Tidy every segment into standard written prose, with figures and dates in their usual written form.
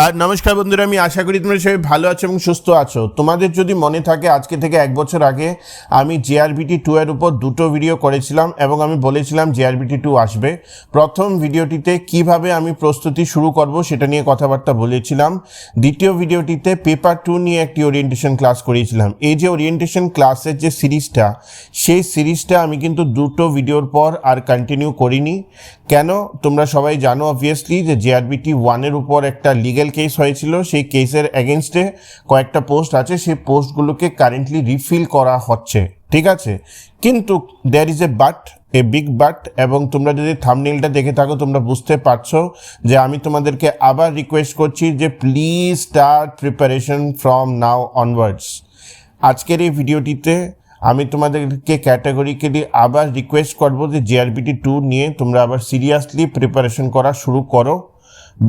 আর নমস্কার বন্ধুরা, আমি আশা করি তোমরা সবাই ভালো আছো এবং সুস্থ আছো। তোমাদের যদি মনে থাকে, আজকে থেকে 1 বছর আগে আমি JRBT2 এর উপর 2টো ভিডিও করেছিলাম এবং আমি বলেছিলাম JRBT2 আসবে। প্রথম ভিডিওটিতে কিভাবে আমি প্রস্তুতি শুরু করব সেটা নিয়ে কথাবার্তা বলেছিলাম। দ্বিতীয় ভিডিওটিতে পেপার 2 নিয়ে একটি ওরিয়েন্টেশন ক্লাস করিয়েছিলাম। এই যে ওরিয়েন্টেশন ক্লাসের যে সিরিজটা, সেই সিরিজটা আমি কিন্তু 2টো ভিডিওর পর আর কন্টিনিউ করিনি। কেন তোমরা সবাই জানো অবভিয়াসলি যে JRBT1 এর উপর একটা লিগ্যাল কেস হয়েছিল। সেই কেসের এগেনস্টে কয়েকটা পোস্ট আছে, সেই পোস্টগুলোকে কারেন্টলি রিফিল করা হচ্ছে, ঠিক আছে। কিন্তু there is a big but, এবং তোমরা যদি থাম্বনেইলটা দেখে থাকো তোমরা বুঝতে পারছো যে আমি তোমাদেরকে আবার রিকোয়েস্ট করছি যে please start preparation from now onwards. আজকের এই ভিডিওটিতে আমি তোমাদেরকে ক্যাটাগরিক্যালি আবার রিকোয়েস্ট করবো যে JRBT2 নিয়ে তোমরা আবার সিরিয়াসলি প্রিপারেশন করা শুরু করো,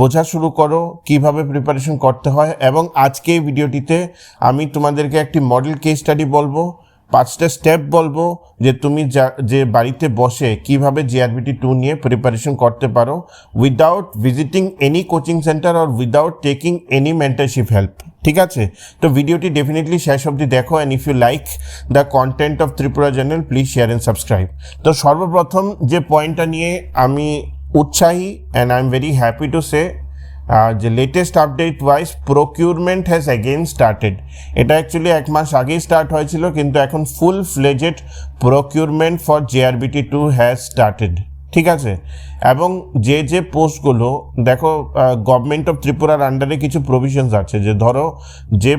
বোঝা শুরু করো কিভাবে প্রিপারেশন করতে হয়। এবং আজকে এই ভিডিওটিতে আমি তোমাদেরকে একটি মডেল কেস স্টাডি বলবো, 5টা স্টেপ বলবো যে তুমি যে বাড়িতে বসে কিভাবে JRBT2 নিয়ে প্রিপারেশন করতে পারো without visiting any coaching centre or without taking any mentorship help, ঠিক আছে। তো ভিডিওটি ডেফিনেটলি শেষ অবধি দেখো, and if you like the content of Tripura journal please share and subscribe. তো সর্বপ্রথম যে পয়েন্টটা নিয়ে আমি উৎসাহী and I am very happy to say যে latest update wise procurement has again started. এটা অ্যাকচুয়ালি 1 মাস আগেই স্টার্ট হয়েছিল, কিন্তু এখন full fledged procurement for JRBT2 has started, ঠিক আছে। এবং যে পোস্টগুলো দেখো, গভর্নমেন্ট অফ ত্রিপুরার আন্ডারে কিছু প্রভিশনস আছে যে ধরো যে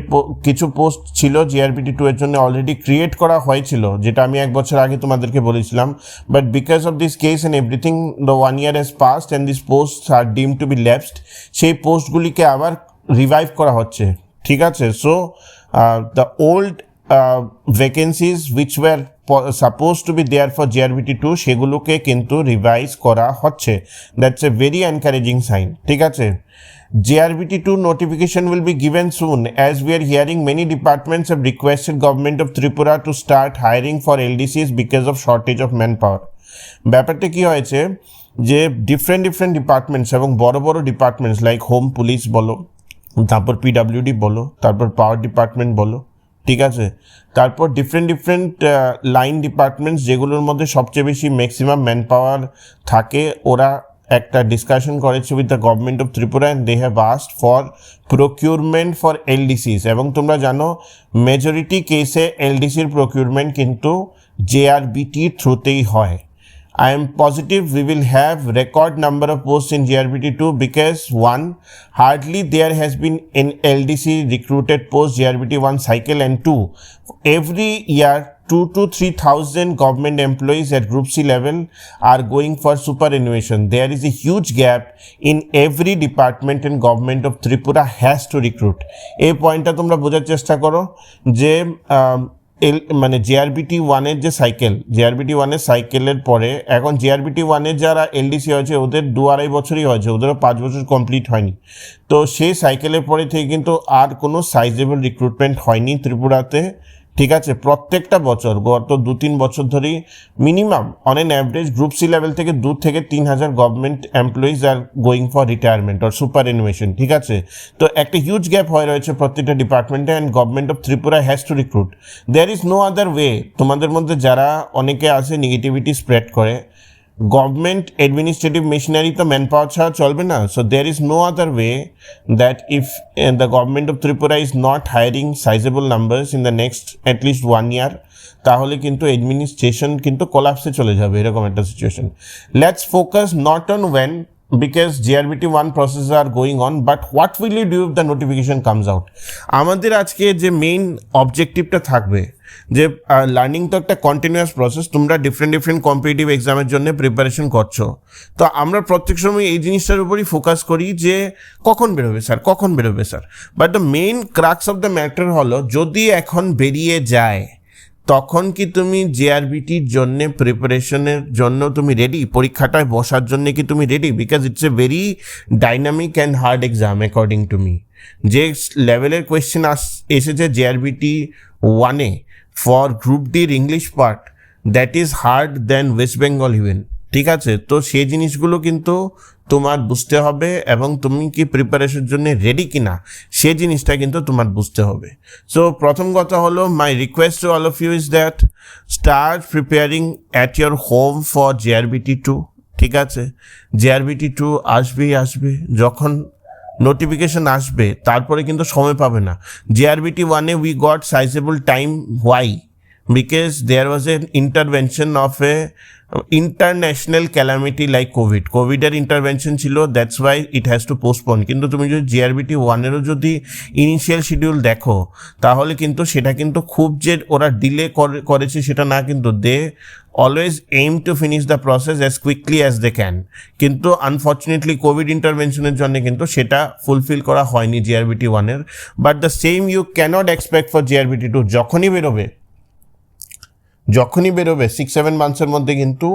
কিছু পোস্ট ছিল JRBT2 এর জন্য অলরেডি ক্রিয়েট করা হয়েছিল, যেটা আমি 1 বছর আগে তোমাদেরকে বলেছিলাম, but because of this case and everything the 1 year has passed and this post are deem to B ল্যাপসড। সেই পোস্টগুলিকে আবার রিভাইভ করা হচ্ছে, ঠিক আছে। So the old vacancies which war supposed to be there for JRBT2 সেগুলোকে কিন্তু revise করা হচ্ছে। That's a very encouraging sign, ঠিক আছে। JRBT2 notification will be given soon, as we are hearing many departments have requested government of Tripura to start hiring for LDCs because of shortage of manpower. ব্যাপারটা কি হয়েছে যে different departments এবং বড় বড় departments like home police বলো, তারপর PWD বলো, তারপর পাওয়ার ডিপার্টমেন্ট বলো, ঠিক আছে, তারপর ডিফারেন্ট লাইন ডিপার্টমেন্টস যেগুলোর মধ্যে সবচেয়ে বেশি ম্যাক্সিমাম ম্যান পাওয়ার থাকে, ওরা একটা ডিসকাশন করেছে with the government of Tripura and they have asked for procurement for LDCs। এবং তোমরা জানো মেজরিটি কেসে LDCর প্রকিউরমেন্ট কিন্তু JRBT থ্রুতেই হয়। I am positive we will have record number of posts in JRBT2 because 1, hardly there has been an LDC recruited post JRBT1 cycle, and 2, every year 2 to 3,000 government employees at Group C level are going for superannuation. There is a huge gap in every department and government of Tripura has to recruit. এই পয়েন্টটা তোমরা বোঝার চেষ্টা করো যে মানে JRBT1 এর যে সাইকেল, JRBT1 এর সাইকেলের পরে এখন JRBT1 এর যারা LDC হয়েছে ওদের 2-2.5 বছরই হয়েছে, ওদেরও 5 বছর কমপ্লিট হয়নি। তো সেই সাইকেলের পরে থেকে কিন্তু আর কোনো সাইজেবল রিক্রুটমেন্ট হয়নি ত্রিপুরাতে, ঠিক আছে। প্রত্যেকটা বছর গত 2-3 বছর ধরেই minimum on an average group C level থেকে 2 থেকে 3,000 government employees are going for retirement or superannuation অ্যানুয়েশন, ঠিক আছে। তো একটা হিউজ গ্যাপ হয়ে রয়েছে প্রত্যেকটা ডিপার্টমেন্টে, and government of Tripura has to recruit. There is no other way. তোমাদের মধ্যে যারা অনেকে আছে নেগেটিভিটি স্প্রেড করে, গভর্নমেন্ট অ্যাডমিনিস্ট্রেটিভ মেশিনারি তো ম্যান পাওয়ার ছাড়া চলবে না। So there is no other way that if the government of Tripura is not hiring sizeable numbers in the next at least 1 year, তাহলে কিন্তু অ্যাডমিনিস্ট্রেশন কিন্তু কোলাপসে চলে যাবে, এরকম একটা situation. Let's focus not on when because JRBT1 processes are going on, but what will you do if the notification comes out? আমাদের আজকে যে মেইন অবজেক্টিভটা থাকবে যে লার্নিং তো একটা কন্টিনিউয়াস প্রসেস, তোমরা ডিফারেন্ট কম্পিটিটিভ এক্সামের জন্য প্রিপারেশন করছো, তো আমরা প্রত্যেক সময় এই জিনিসটার উপরই ফোকাস করি যে কখন বেরোবে sir. But the main crux of the matter হলো যদি এখন বেরিয়ে যায় তখন কি তুমি JRBTর জন্য প্রিপারেশনের জন্য তুমি রেডি? পরীক্ষাটায় বসার জন্য কি তুমি ready? Because it's a very dynamic and hard exam according to me. যে লেভেলের কোয়েশ্চেন এসেছে JRBT1 ফর গ্রুপ ডির English part, that is hard then West Bengal even, ঠিক আছে? তো সেই জিনিসগুলো কিন্তু তোমার বুঝতে হবে এবং তুমি কি প্রিপারেশনের জন্য রেডি কিনা সেই জিনিসটা কিন্তু তোমার বুঝতে হবে। সো প্রথম কথা হলো, my request to all of you is that start preparing at your home for JRBT2। ঠিক আছে, JRBT2 আসবে যখন নোটিফিকেশন আসবে তারপরে কিন্তু সময় পাবে না। JRBT1 we got sizeable time. Why? because there was an intervention of a international calamity like COVID এর ইন্টারভেনশন ছিল, that's why it has to postpone. কিন্তু তুমি যদি JRBT1-এরও যদি ইনিশিয়াল শিডিউল দেখো তাহলে কিন্তু সেটা কিন্তু খুব যে ওরা ডিলে করেছে সেটা না, কিন্তু they always aim to finish the process as quickly as they can. কিন্তু আনফর্চুনেটলি কোভিড ইন্টারভেনশনের জন্য কিন্তু সেটা ফুলফিল করা হয়নি JRBT1-এর। But the same you cannot expect for JRBT2। যখনই বেরোবে 6-7 মান্থসের মধ্যে কিন্তু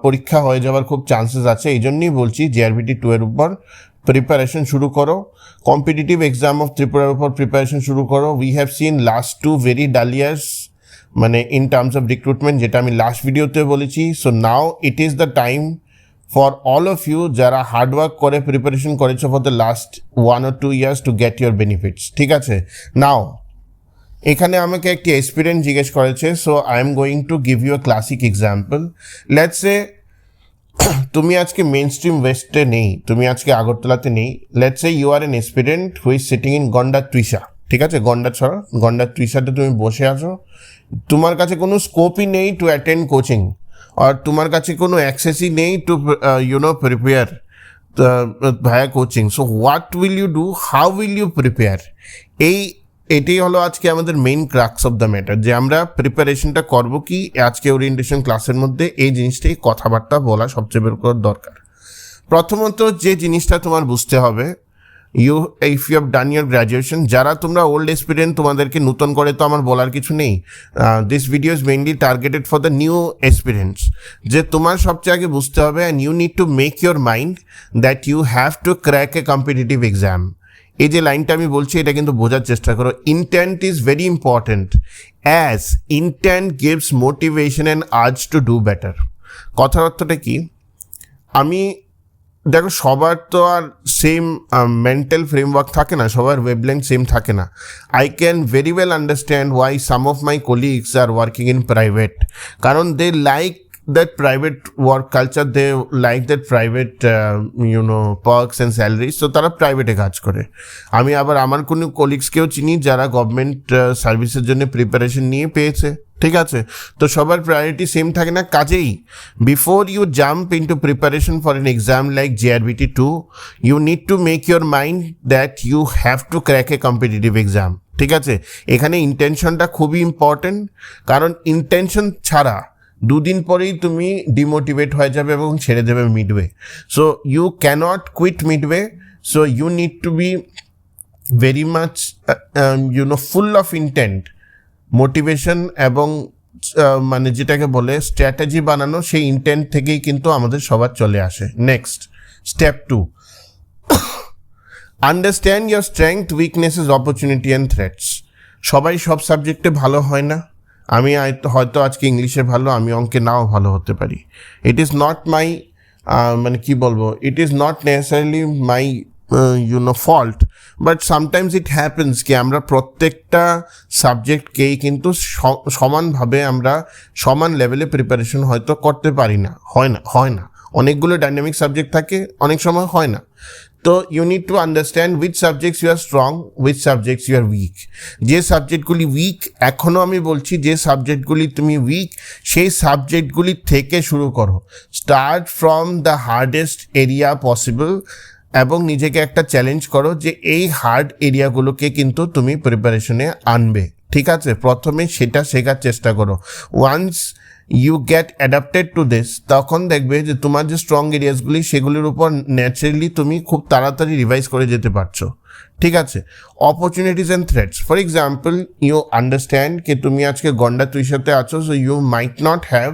পরীক্ষা হয়ে যাওয়ার খুব চান্সেস আছে। এই জন্যই বলছি JRBT2 এর উপর প্রিপারেশন শুরু করো, কম্পিটিটিভ এক্সাম অফ ত্রিপুরার উপর প্রিপারেশন শুরু করো। We have seen last 2 very dull years, মানে ইন টার্মস অফ রিক্রুটমেন্ট, যেটা আমি লাস্ট ভিডিওতে বলেছি। So now it is the time for all of you যারা হার্ডওয়ার্ক করে প্রিপারেশন করেছো for the last 1 or 2 years to get your benefits. ঠিক আছে, নাও এখানে আমাকে একটি এক্সপিরিয়েন্স জিজ্ঞেস করেছে, so I am going to give you a classic example. Let's say তুমি আজকে মেন স্ট্রিম ওয়েস্টে নেই, তুমি আজকে আগরতলাতে নেই। Let's say you are an aspirant who is sitting in গন্ডার ত্রিশা। ঠিক আছে, গন্ডার ত্রিশাতে তুমি বসে আছো, তোমার কাছে কোনো স্কোপই নেই টু অ্যাটেন্ড কোচিং, আর তোমার কাছে কোনো অ্যাক্সেসই নেই to prepare via coaching. So what will you do, how will you prepare? এটাই হলো আজকে আমাদের main crux of the matter, যে আমরা প্রিপারেশনটা করবো কি আজকে ওরিয়েন্টেশন ক্লাসের মধ্যে এই জিনিসটাই কথাবার্তা বলা সবচেয়ে বের করার দরকার। প্রথমত যে জিনিসটা তোমার বুঝতে হবে, if you have done your graduation, যারা তোমরা ওল্ড এক্সপিরিয়েন্স তোমাদেরকে নতুন করে তো আমার বলার কিছু নেই। This video is mainly targeted for the new experience. যে তোমার সবচেয়ে আগে বুঝতে হবে, and you need to make your mind that you have to crack a competitive exam. এই যে লাইনটা আমি বলছি এটা কিন্তু বোঝার চেষ্টা করো। Intent is very important, as intent gives motivation and urge to do better. কথার অর্থটা কি, আমি দেখো সবার তো আর সেম মেন্টাল ফ্রেমওয়ার্ক থাকে না, সবার ওয়েভলেন্থ সেম থাকে না। I can very well understand Y some of my colleagues are working in private, কারণ দে like that private work culture, they like that private perks and salaries, so তারা প্রাইভেটে কাজ করে। আমি আবার আমার কোনো কলিগসকেও চিনি যারা গভর্নমেন্ট সার্ভিসের জন্য প্রিপারেশন নিয়ে পেয়েছে। ঠিক আছে, তো সবার প্রায়োরিটি সেম থাকে না। কাজেই before you jump into preparation for an exam like JRBT2, you need to make your mind that you have to crack a competitive exam. ঠিক আছে, এখানে ইন্টেনশনটা খুবই ইম্পর্টেন্ট, কারণ ইন্টেনশন ছাড়া 2 দিন পরেই তুমি ডিমোটিভেট হয়ে যাবে এবং ছেড়ে দেবে midway. So you can't quit midway, so you need to be very much full of intent, motivation এবং মানে যেটাকে বলে স্ট্র্যাটেজি বানানো, সেই ইন্টেন্ট থেকেই কিন্তু আমাদের সবার চলে আসে। Next step 2, understand your strength, weaknesses, opportunity and threats. সবাই সব সাবজেক্টে ভালো হয় না। আমি হয়তো আজকে ইংলিশে ভালো, আমি অঙ্কে নাও ভালো হতে পারি। ইট ইজ নট মাই মানে কি বলবো, it is not necessarily my fault, but sometimes it happens কি আমরা প্রত্যেকটা সাবজেক্টকেই কিন্তু সমানভাবে আমরা সমান লেভেলে প্রিপারেশন হয়তো করতে পারি না, হয় না। অনেকগুলো ডাইনামিক সাবজেক্ট থাকে, অনেক সময় হয় না। তো you need to understand which subjects you are strong, which subjects you are weak. যে সাবজেক্টগুলি উইক, এখনও আমি বলছি যে সাবজেক্টগুলি তুমি উইক, সেই সাবজেক্টগুলি থেকে শুরু করো। Start from the hardest area possible, এবং নিজেকে একটা চ্যালেঞ্জ করো যে এই হার্ড এরিয়াগুলোকে কিন্তু তুমি প্রিপারেশনে আনবে। ঠিক আছে, প্রথমে সেটা শেখার চেষ্টা করো। Once you get adapted to this, তখন দেখবে যে তোমার যে স্ট্রং এরিয়াসগুলি সেগুলির উপর ন্যাচারালি তুমি খুব তাড়াতাড়ি রিভাইজ করে যেতে পারছো। ঠিক আছে, opportunities and threats. For example, you understand কি তুমি আজকে গন্ডা তুইশাতে আছো, so you might not have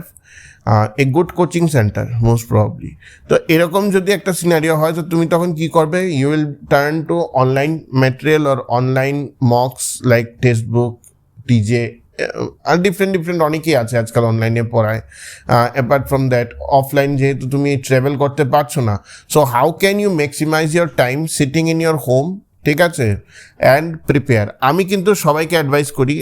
a good coaching centre most probably. তো এরকম যদি একটা সিনারিও হয়, তো তুমি তখন কি করবে? You will turn to online material or online mocks like text book, TJ আর ডিফারেন্ট অনেকেই আছে আজকাল অনলাইনে পড়ায়। অ্যাপার্ট ফ্রম দ্যাট অফলাইন যেহেতু তুমি ট্রাভেল করতে পারছো না, so how can you maximise your time sitting in your home, ঠিক আছে, অ্যান্ড প্রিপেয়ার। আমি কিন্তু সবাইকে অ্যাডভাইস করি,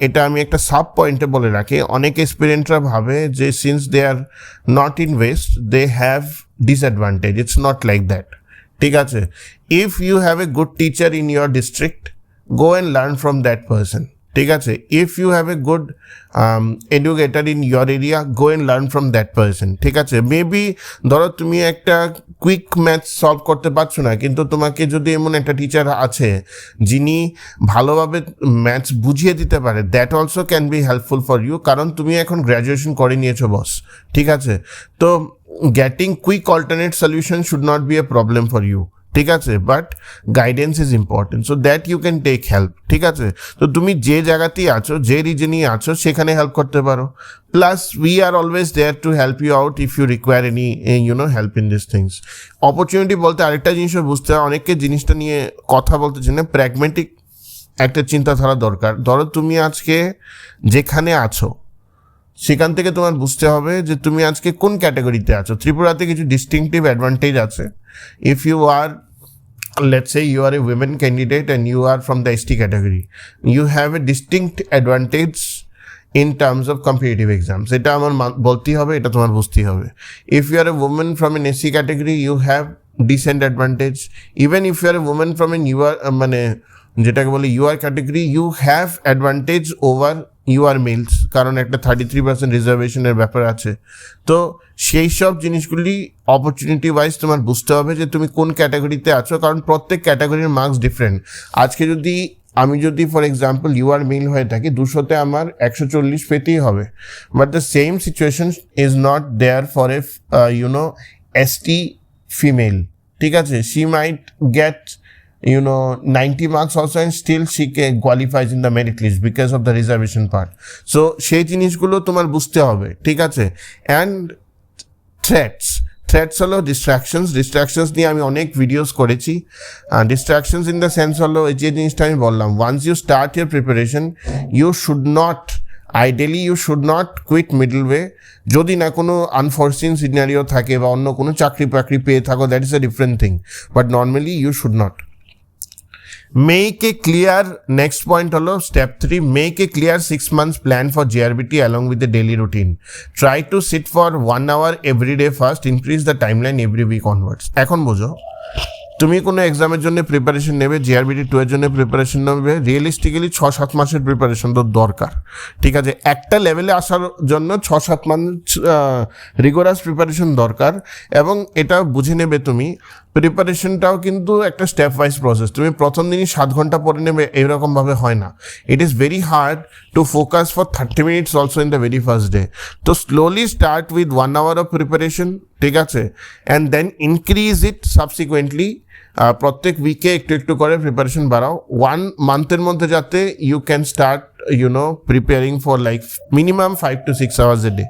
এটা আমি একটা সাব পয়েন্টে বলে রাখি, অনেক এক্সপিরিয়েন্টরা ভাবে যে since they are not in west they have disadvantage, it's not like that, ঠিক আছে। If you have a good teacher in your district, go and learn from that person, ঠিক আছে। If you have a good educator in your area, go and learn from that person, ঠিক আছে। Maybe ধরো তুমি একটা quick math solve করতে পারছো না, কিন্তু তোমাকে যদি এমন একটা টিচার আছে যিনি ভালোভাবে ম্যাথস বুঝিয়ে দিতে পারে, that also can be helpful for you, কারণ তুমি এখন গ্র্যাজুয়েশন করে নিয়েছো বস, ঠিক আছে। তো getting quick alternate solution should not be a problem for you, ঠিক আছে, but guidance is important, so that you can take help, ঠিক আছে। তো তুমি যে জায়গাতেই আছো, যে রিজনেই আছো, সেখানে হেল্প করতে পারো। Plus we are always there to help you out if you require any help in this things. Opportunity বলতে আরেকটা জিনিসও বুঝতে হয়, অনেকে জিনিসটা নিয়ে কথা বলতে চান না, প্র্যাগমেটিক একটা চিন্তাধারা দরকার। ধরো তুমি আজকে যেখানে আছো সেখান থেকে তোমার বুঝতে হবে যে তুমি আজকে কোন ক্যাটাগরিতে আছো। ত্রিপুরাতে কিছু ডিস্টিংটিভ অ্যাডভান্টেজ আছে। If you are, let's say you are a women candidate and you are from the ST category, you have a distinct advantage in terms of competitive exams. এটা আমার বলতেই হবে, এটা তোমার বুঝতেই হবে। If you are a woman from an SC category, you have decent advantage. Even if you are a woman from an UR যেটাকে বলে UR category, you have advantage over UR males, কারণ একটা 33% রিজার্ভেশনের ব্যাপার আছে। তো সেই সব জিনিসগুলি অপরচুনিটি ওয়াইজ তোমার বুঝতে হবে যে তুমি কোন ক্যাটাগরিতে আছো, কারণ প্রত্যেক ক্যাটাগরির মার্কস ডিফারেন্ট। আজকে আমি যদি ফর এক্সাম্পল UR মেল হয়ে থাকি, 200-তে আমার 140 পেতেই হবে, but the same situation is not there for a ST female, ঠিক আছে। She might get 90 marks also and still she qualifies in the merit list because of the reservation part. So সেই জিনিসগুলো তোমার বুঝতে হবে, ঠিক আছে। অ্যান্ড থ্রেটস হলো ডিস্ট্রাকশনস নিয়ে আমি অনেক ভিডিওস করেছি। ডিস্ট্রাকশনস ইন দ্য সেন্স হলো যে জিনিসটা আমি বললাম, once you start your preparation you should not quit middle way. যদি না কোনো আনফরসিন সিনারিও থাকে বা অন্য কোনো চাকরি পেয়ে থাকো, that is a different thing, but normally you should not. Make a clear, next point holo step 3, make a clear 6 months plan for JRBT along with the daily routine. Try to sit for 1 hour every day first, increase the timeline every week onwards. এখন বোঝো, তুমি কোনো এক্সামের জন্য preparation নেবে, JRBT 2 এর জন্য preparation নেবে, রিয়েলিস্টিক্যালি 6-7 মাসের প্রিপারেশন তো দরকার, ঠিক আছে। একটা লেভেলে আসার জন্য 6-7 মাস রিগোরাস প্রিপারেশন দরকার। এবং এটা বুঝে নেবে তুমি, প্রিপারেশনটাও কিন্তু একটা স্টেপ ওয়াইজ প্রসেস। তুমি প্রথম দিনই 7 ঘন্টা পড়ে নেবে এরকমভাবে হয় না। It is very hard to focus for 30 minutes also in the very first day. তো slowly start with 1 hour of preparation, ঠিক আছে, and then increase it subsequently. প্রত্যেক উইকে একটু করে প্রিপারেশন বাড়াও। 1 মান্থের মধ্যে যাতে you can start preparing for like minimum 5 to 6 hours a day.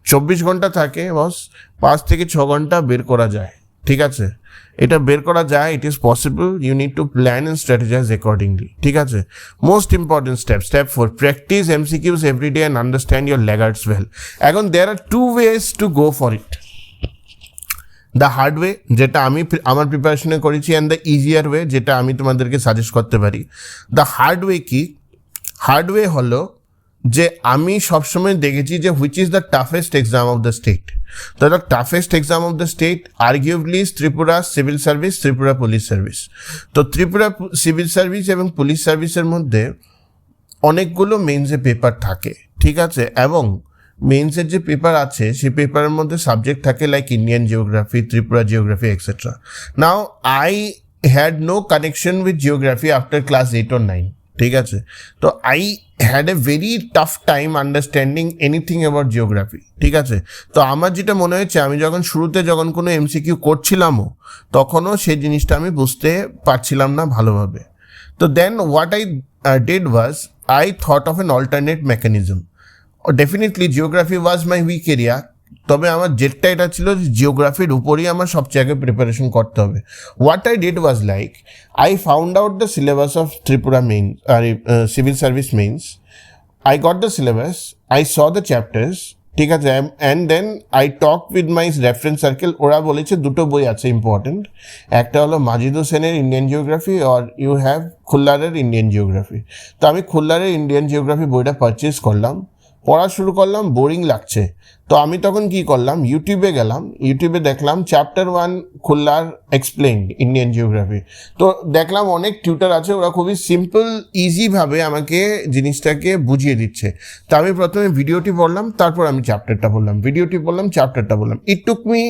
24 ঘন্টা থাকে বস, 5 থেকে 6 ঘন্টা বের করা যায়, ঠিক আছে। এটা বের করা যায়, it is possible. You need to plan and strategise accordingly, ঠিক আছে। Most important step 4, practice MCQs every day and understand your laggards well. এখন there are 2 ways to go for it. The hard way, যেটা আমি আমার প্রিপারেশনে করেছি, and the easier way, যেটা আমি তোমাদেরকে সাজেস্ট করতে পারি। দ্য হার্ড ওয়ে কি? হার্ড ওয়ে হলো যে আমি সবসময় দেখেছি যে which is the toughest exam of the state. তো the toughest exam of the state arguably Tripura civil service, Tripura police service. তো ত্রিপুরা সিভিল সার্ভিস এবং পুলিশ সার্ভিসের মধ্যে অনেকগুলো মেইনসে পেপার থাকে, ঠিক আছে। এবং মেইনসের যে পেপার আছে সেই পেপারের মধ্যে সাবজেক্ট থাকে like Indian geography, Tripura geography, etcetera. Now I had no connection with geography after class 8 or 9, ঠিক আছে। তো I had a very tough time understanding anything about geography, ঠিক আছে। তো আমার যেটা মনে হয়েছে, আমি শুরুতে যখন কোনো MCQ করছিলামও তখনও সেই জিনিসটা আমি বুঝতে পারছিলাম না ভালোভাবে। তো then what I did was I thought of an alternate mechanism. Definitely geography was my weak area, তবে আমার জেটটা এটা ছিল যে জিওগ্রাফির উপরই আমার সব জায়গায় প্রিপারেশন করতে হবে। What I did was like, I found out the syllabus of Tripura main civil service means. I got the syllabus, I saw the chapters, ঠিক আছে, and then I talk with my reference circle. ওরা বলেছে দুটো বই আছে important, একটা হলো মাজিদ হোসেনের ইন্ডিয়ান জিওগ্রাফি আর ইউ হ্যাভ খুল্লারের ইন্ডিয়ান জিওগ্রাফি। তো আমি খুল্লারের ইন্ডিয়ান জিওগ্রাফি বইটা পারচেস করলাম, পড়া শুরু করলাম, বোরিং লাগছে। তো আমি তখন কি করলাম, ইউটিউবে গেলাম, ইউটিউবে দেখলাম চ্যাপ্টার 1 খুল্লার এক্সপ্লেইনড ইন্ডিয়ান জিওগ্রাফি। তো দেখলাম অনেক টিউটার আছে, ওরা খুবই সিম্পল ইজিভাবে আমাকে জিনিসটাকে বুঝিয়ে দিচ্ছে। তো আমি প্রথমে ভিডিওটি পড়লাম, তারপর আমি চ্যাপ্টারটা পড়লাম, ভিডিওটি পড়লাম, চ্যাপ্টারটা পড়লাম। It took me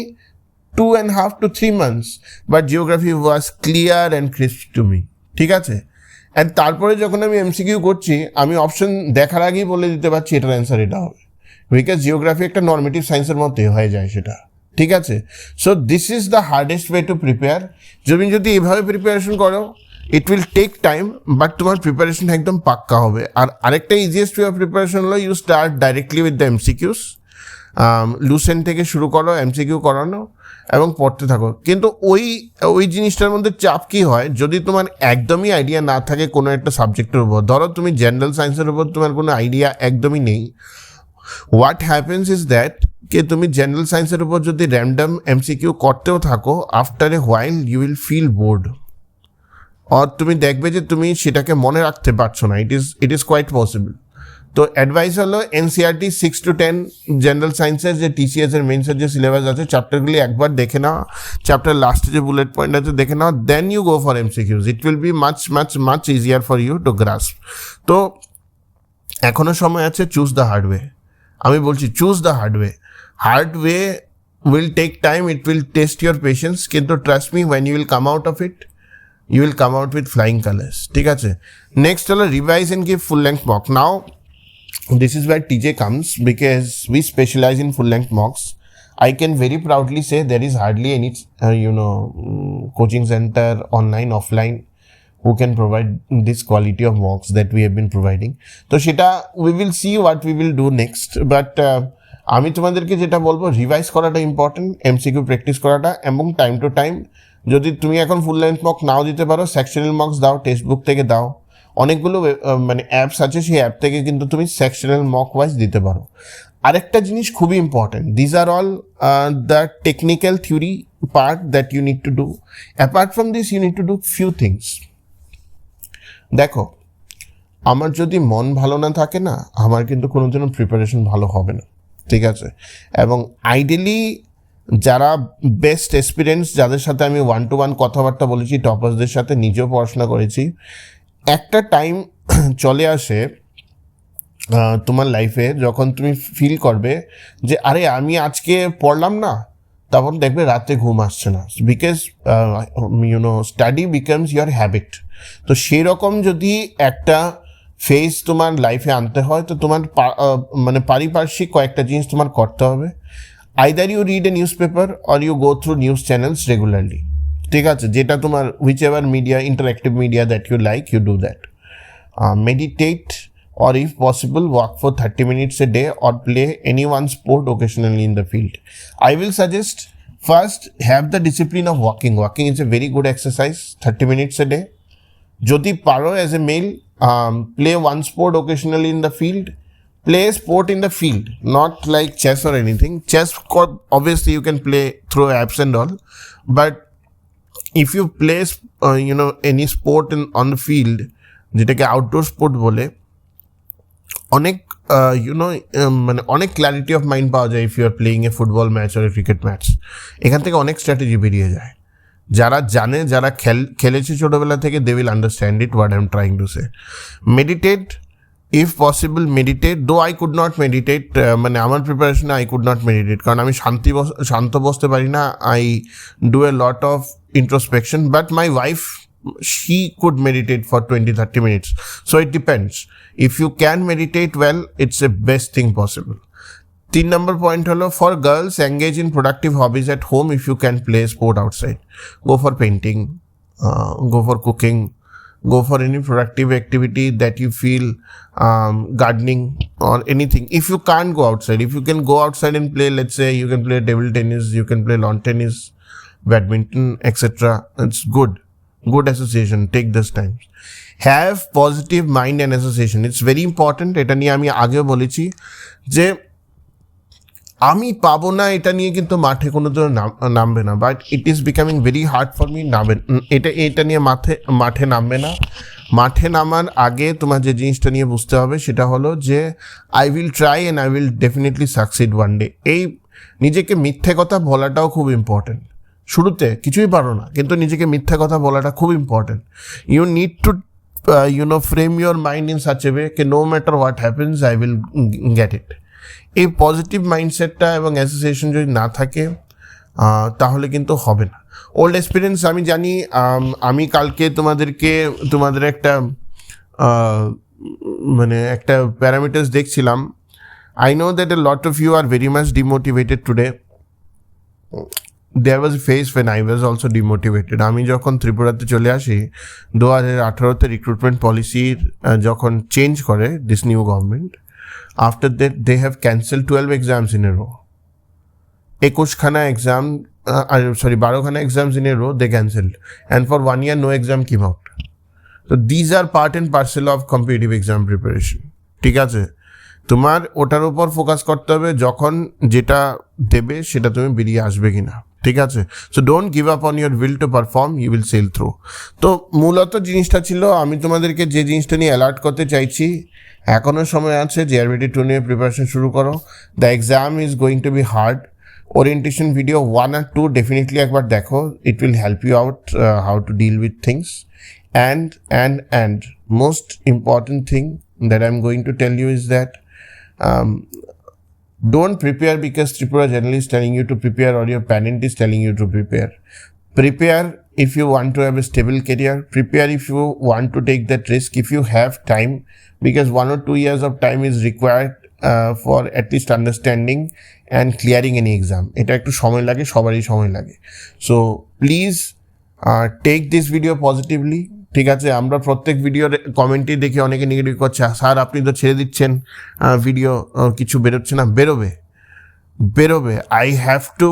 2.5 to 3 months, but geography was clear and crisp to me, ঠিক আছে। অ্যান্ড তারপরে যখন আমি এমসিকিউ করছি, আমি অপশন দেখার আগেই বলে দিতে পারছি এটার অ্যান্সার এটা হবে, বিকজ জিওগ্রাফি একটা নর্মেটিভ সায়েন্সের মধ্যে হয়ে যায় সেটা, ঠিক আছে। So this is the hardest way to prepare. যদি এভাবে প্রিপারেশন করো, it will take time, but তোমার প্রিপারেশন একদম পাক্কা হবে। আর আরেকটা ইজিয়েস্ট ওয়ে অফ প্রিপারেশন হলো you start directly with the MCQs. Lucent থেকে শুরু করো, এমসিকিউ করানো এবং পড়তে থাকো। কিন্তু ওই জিনিসটার মধ্যে চাপ কী হয়, যদি তোমার একদমই আইডিয়া না থাকে কোনো একটা সাবজেক্টের উপর, ধরো তুমি জেনারেল সায়েন্সের উপর তোমার কোনো আইডিয়া একদমই নেই, হোয়াট হ্যাপেন্স ইজ দ্যাট কে তুমি জেনারেল সায়েন্সের উপর যদি র্যান্ডম এমসিকিউ করতেও থাকো, after a while you will feel bored, আর তুমি দেখবে যে তুমি সেটাকে মনে রাখতে পারছো না। It is quite possible. তো অ্যাডভাইস হলো এনসিআরটি 6 to 10 জেনারেল সায়েন্সের যে টিসিএস এর মেইনসের যে সিলেবাস আছে, চ্যাপ্টারগুলি একবার দেখে নাও, চ্যাপ্টার লাস্টে যে বুলেট পয়েন্ট আছে দেখে নাও, then you go for MCQs. It will be much easier for you to grasp. তো এখনও সময় আছে, চুজ দ্য হার্ড ওয়ে। আমি বলছি choose the hard way. Hard way will take time, it will test your patience, কিন্তু trust me, when you will come out of it, you will come out with flying colors, ঠিক আছে। Next হলো revise and give full length mock. Now this is where TJ comes, because we specialize in full length mocks. I can very proudly say there is hardly any coaching center, online, offline, who can provide this quality of mocks that we have been providing. তো সেটা we will see what we will do next, but আমি তোমাদেরকে যেটা বলবো, revise করাটা important, MCQ practice করাটা, এবং time to time যদি তুমি এখন ফুল লেন্থ মক নাও দিতে পারো, সেকশনাল মকস দাও, টেক্সট বুক থেকে দাও, অনেকগুলো মানে অ্যাপস আছে, সেই অ্যাপ থেকে কিন্তু তুমি সেকশনাল মক ওয়াইজ দিতে পারো। আরেকটা জিনিস খুবই important, these are all the technical theory part that you need to do. Apart from this you need to do few things. দেখো, আমার যদি মন ভালো না থাকে না, আমার কিন্তু কোনোদিনও প্রিপারেশন ভালো হবে না, ঠিক আছে। এবং আইডিয়ালি যারা বেস্ট এক্সপিরিয়েন্স, যাদের সাথে আমি 1-to-1 কথাবার্তা বলেছি, টপার্সদের সাথে, নিজেও পড়াশোনা করেছি, একটা টাইম চলে আসে তোমার লাইফে যখন তুমি ফিল করবে যে আরে আমি আজকে পড়লাম না, তখন দেখবে রাতে ঘুম আসছে না, because study becomes your habit. তো সেই রকম যদি একটা ফেজ তোমার লাইফে আনতে হয়, তো তোমার মানে পারিপার্শ্বিক কয়েকটা জিনিস তোমার করতে হবে। Either you read a newspaper or you go through news channels regularly, ঠিক আছে, যেটা তোমার whichever media, interactive media that you like, you do that. Meditate, or if possible walk for 30 minutes a day, or play any one sport occasionally in the field. I will suggest first have the discipline of walking. Walking is a very good exercise, 30 minutes a day. Jodi paro as a male, play one sport occasionally in the field. Play a sport in the field, not like chess or anything. Chess, obviously you can play through apps and all, but if you play any sport on the field, যেটাকে outdoor sport বলে, অনেক মানে অনেক clarity of mind পাওয়া যায়। If you are playing a football match আর a cricket match, এখান থেকে অনেক স্ট্র্যাটেজি বেরিয়ে যায়। যারা জানে, যারা খেলেছে ছোটোবেলা থেকে, they will understand it what I am trying to say. Meditate, if possible meditate, though I could not meditate, মানে আমার প্রিপারেশনে আই কুড নট মেডিটেট, কারণ আমি শান্ত বসতে পারি না। I do a lot of introspection, but my wife, she could meditate for 20-30 minutes. So it depends. If you can meditate well, it's the best thing possible. 3 number point holo, for girls, engage in productive hobbies at home if you can play sport outside. Go for painting, go for cooking, go for any productive activity that you feel, gardening, or anything. If you can't go outside, if you can go outside and play, let's say you can play table tennis, you can play lawn tennis, badminton, etc. It's good association. Take this time. Have positive mind and association. It's very important. এটা নিয়ে আমি আগেও বলেছি যে আমি পাবো না এটা নিয়ে কিন্তু মাঠে কোনো দিন নামবে না, but it is becoming very hard for me, এটা নিয়ে মাঠে নামবে না। মাঠে নামার আগে তোমার যে জিনিসটা নিয়ে বুঝতে হবে সেটা হলো যে I will try and I will definitely succeed one day. এই নিজেকে মিথ্যে কথা বলাটাও খুব ইম্পর্টেন্ট। শুরুতে কিছুই পারো না, কিন্তু নিজেকে মিথ্যা কথা বলাটা খুব important. You need to frame your mind in such a way that no matter what happens, I will get it. এই পজিটিভ মাইন্ডসেটটা এবং অ্যাসোসিয়েশন যদি না থাকে তাহলে কিন্তু হবে না। ওল্ড এক্সপিরিয়েন্স আমি জানি। আমি কালকে তোমাদের একটা মানে একটা প্যারামিটার্স দেখছিলাম। I know that a lot of you are very much demotivated today. There was a phase when I was also demotivated. আমি যখন ত্রিপুরাতে চলে আসি 2018-তে রিক্রুটমেন্ট পলিসির যখন চেঞ্জ করে this new government, after that they have cancelled 12 exams in a row. 21খানা exam, 12খানা exams in a row they cancelled, and for 1 year no exam came out. So these are part and parcel of competitive exam preparation. ঠিক আছে, তোমার ওটার উপর focus করতে হবে, যখন যেটা দেবে সেটা তুমি বেরিয়ে আসবে কিনা। ঠিক আছে, so don't give up on your will to perform, you will sail through. তো মূলত জিনিসটা ছিল, আমি তোমাদেরকে যে জিনিসটা নিয়ে অ্যালার্ট করতে চাইছি, এখনও সময় আছে, জিআরবিটি 2 নিয়ে প্রিপারেশন শুরু করো। The exam is going to be hard. Orientation video 1 আর 2 ডেফিনেটলি একবার দেখো, it will help you out how to deal with things. And most important thing that I am going to tell you is that don't prepare because Tripura General is telling you to prepare or your parent is telling you to prepare. Prepare if you want to have a stable career. Prepare if you want to take that risk, if you have time, because 1 or 2 years of time is required for at least understanding and clearing any exam. এটা একটু সময় লাগে, সবারই সময় লাগে। So please take this video positively. ঠিক আছে, আমরা প্রত্যেক ভিডিওর কমেন্টই দেখি অনেকে নেগেটিভ করছে, স্যার আপনি তো ছেড়ে দিচ্ছেন ভিডিও, কিছু বেরোচ্ছে না। বেরোবে। I have to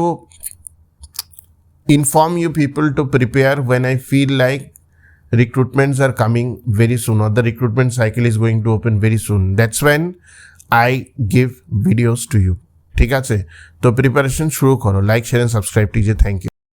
inform you people to prepare when I feel like recruitments are coming very soon or the recruitment cycle is going to open very soon. That's when I give videos to you. ঠিক আছে, তো preparation শুরু করো। Like, share and subscribe. ঠিক আছে, thank you.